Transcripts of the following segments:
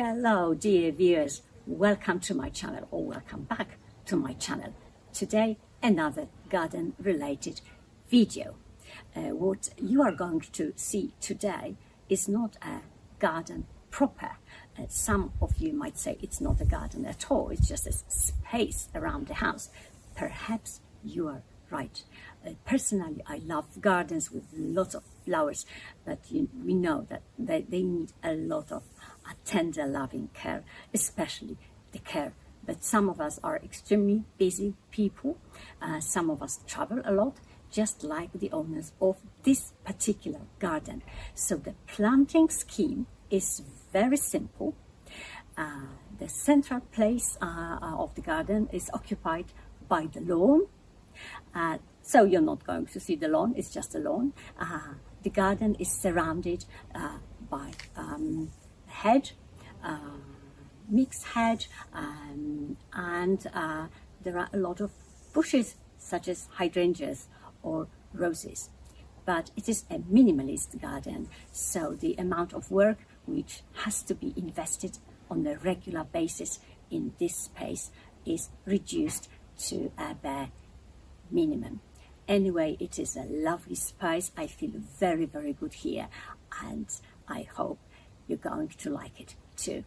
Hello, dear viewers. Welcome to my channel, or welcome back to my channel. Today, another garden-related video. What you are going to see today is not a garden proper. Some of you might say it's not a garden at all. It's just a space around the house. Perhaps you are right. Personally, I love gardens with lots of flowers, but we know that they need a lot of tender, loving care, especially the care. But some of us are extremely busy people. Some of us travel a lot, just like the owners of this particular garden. So the planting scheme is very simple. The central place of the garden is occupied by the lawn. So you're not going to see the lawn, it's just a lawn. The garden is surrounded by hedge, mixed hedge, and there are a lot of bushes such as hydrangeas or roses. But it is a minimalist garden, so the amount of work which has to be invested on a regular basis in this space is reduced to a bare minimum. Anyway, it is a lovely space. I feel very, very good here, and I hope you're going to like it too.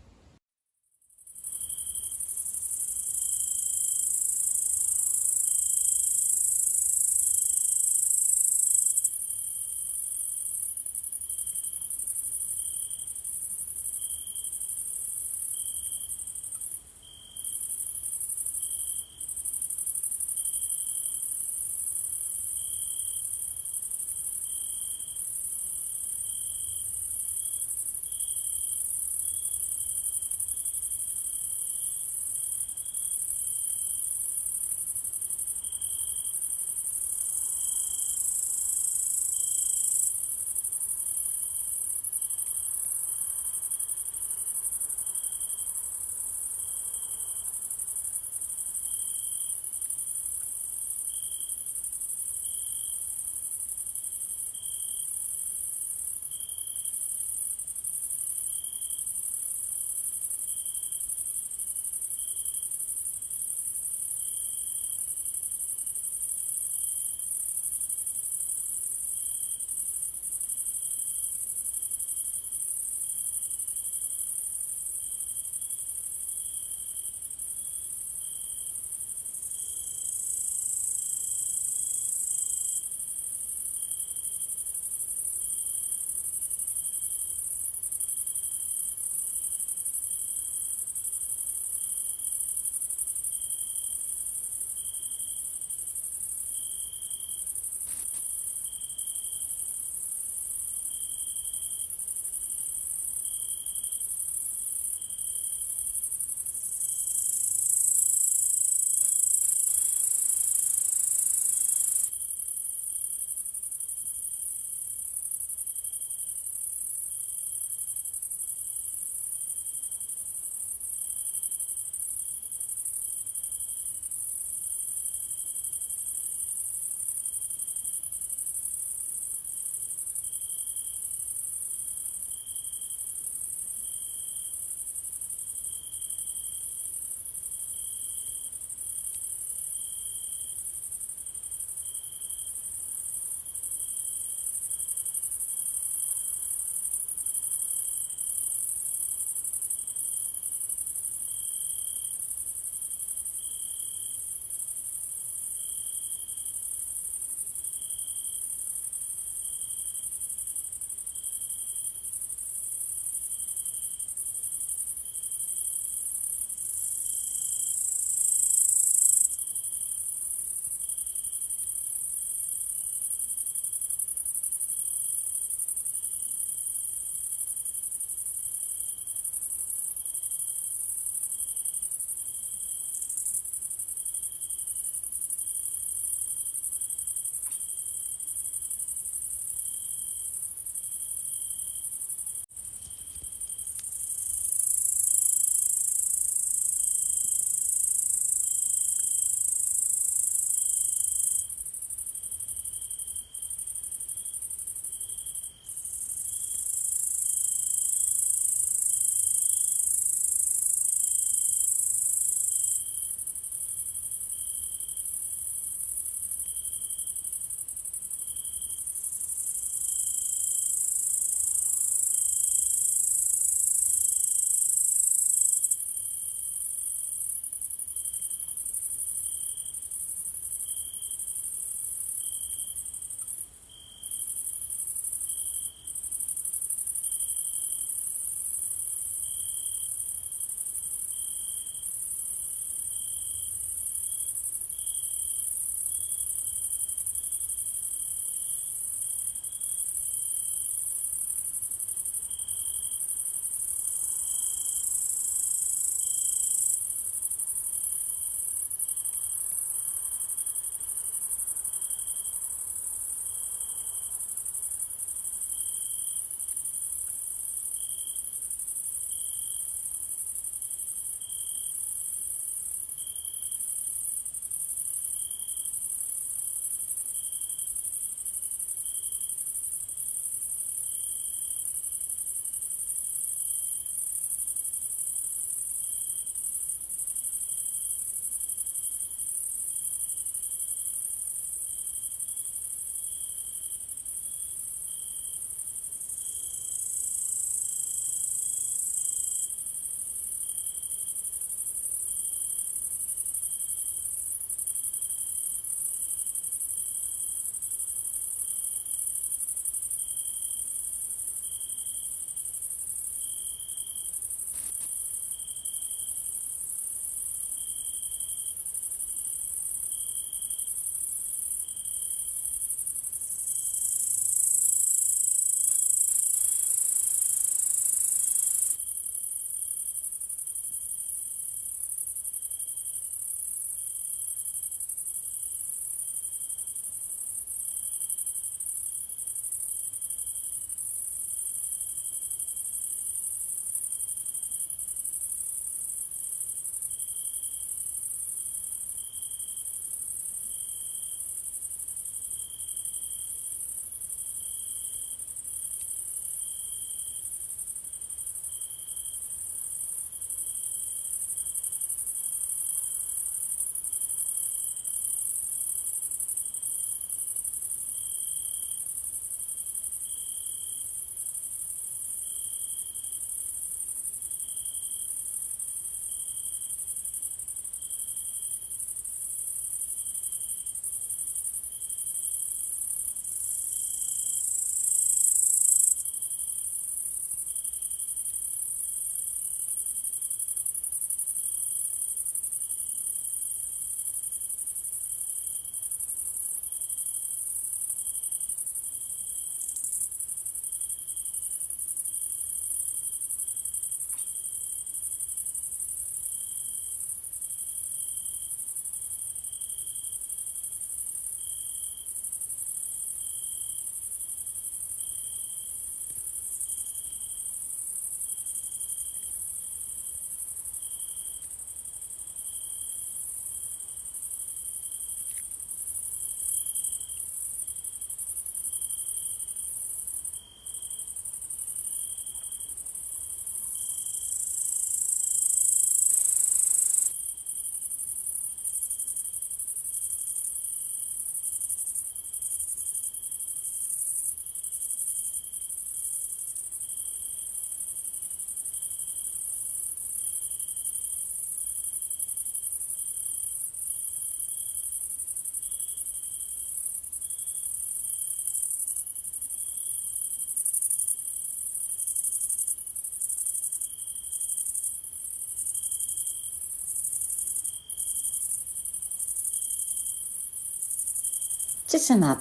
To sum up,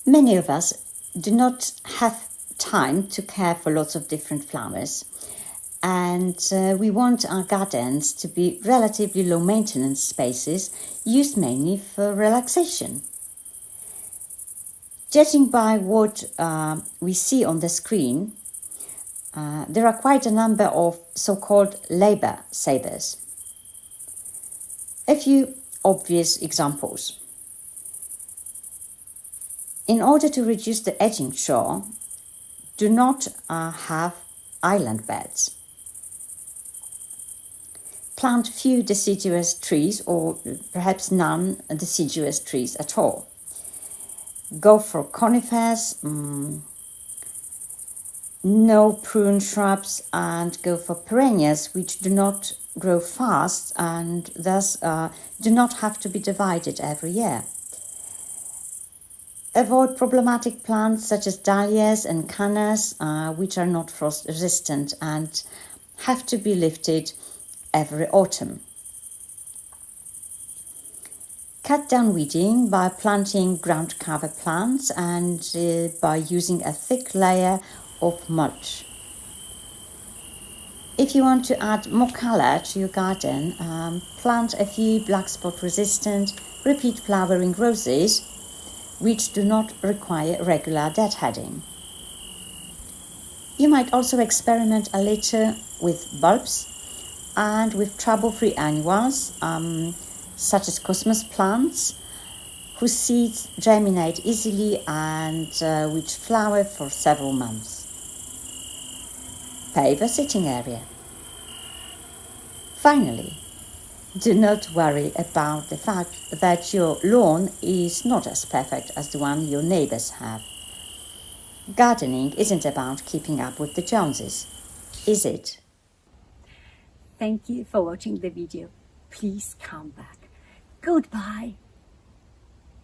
many of us do not have time to care for lots of different flowers, and we want our gardens to be relatively low maintenance spaces used mainly for relaxation. Judging by what we see on the screen, there are quite a number of so-called labor savers. A few obvious examples. In order to reduce the edging shore, do not have island beds. Plant few deciduous trees, or perhaps none deciduous trees at all. Go for conifers, no prune shrubs, and go for perennials which do not grow fast and thus do not have to be divided every year. Avoid problematic plants such as dahlias and cannas, which are not frost resistant and have to be lifted every autumn. Cut down weeding by planting ground cover plants and by using a thick layer of mulch. If you want to add more colour to your garden, plant a few black spot resistant repeat flowering roses which do not require regular deadheading. You might also experiment a little with bulbs and with trouble-free annuals such as cosmos plants, whose seeds germinate easily and which flower for several months. Pave a sitting area. Finally, do not worry about the fact that your lawn is not as perfect as the one your neighbours have. Gardening isn't about keeping up with the Joneses, is it? Thank you for watching the video. Please come back. Goodbye.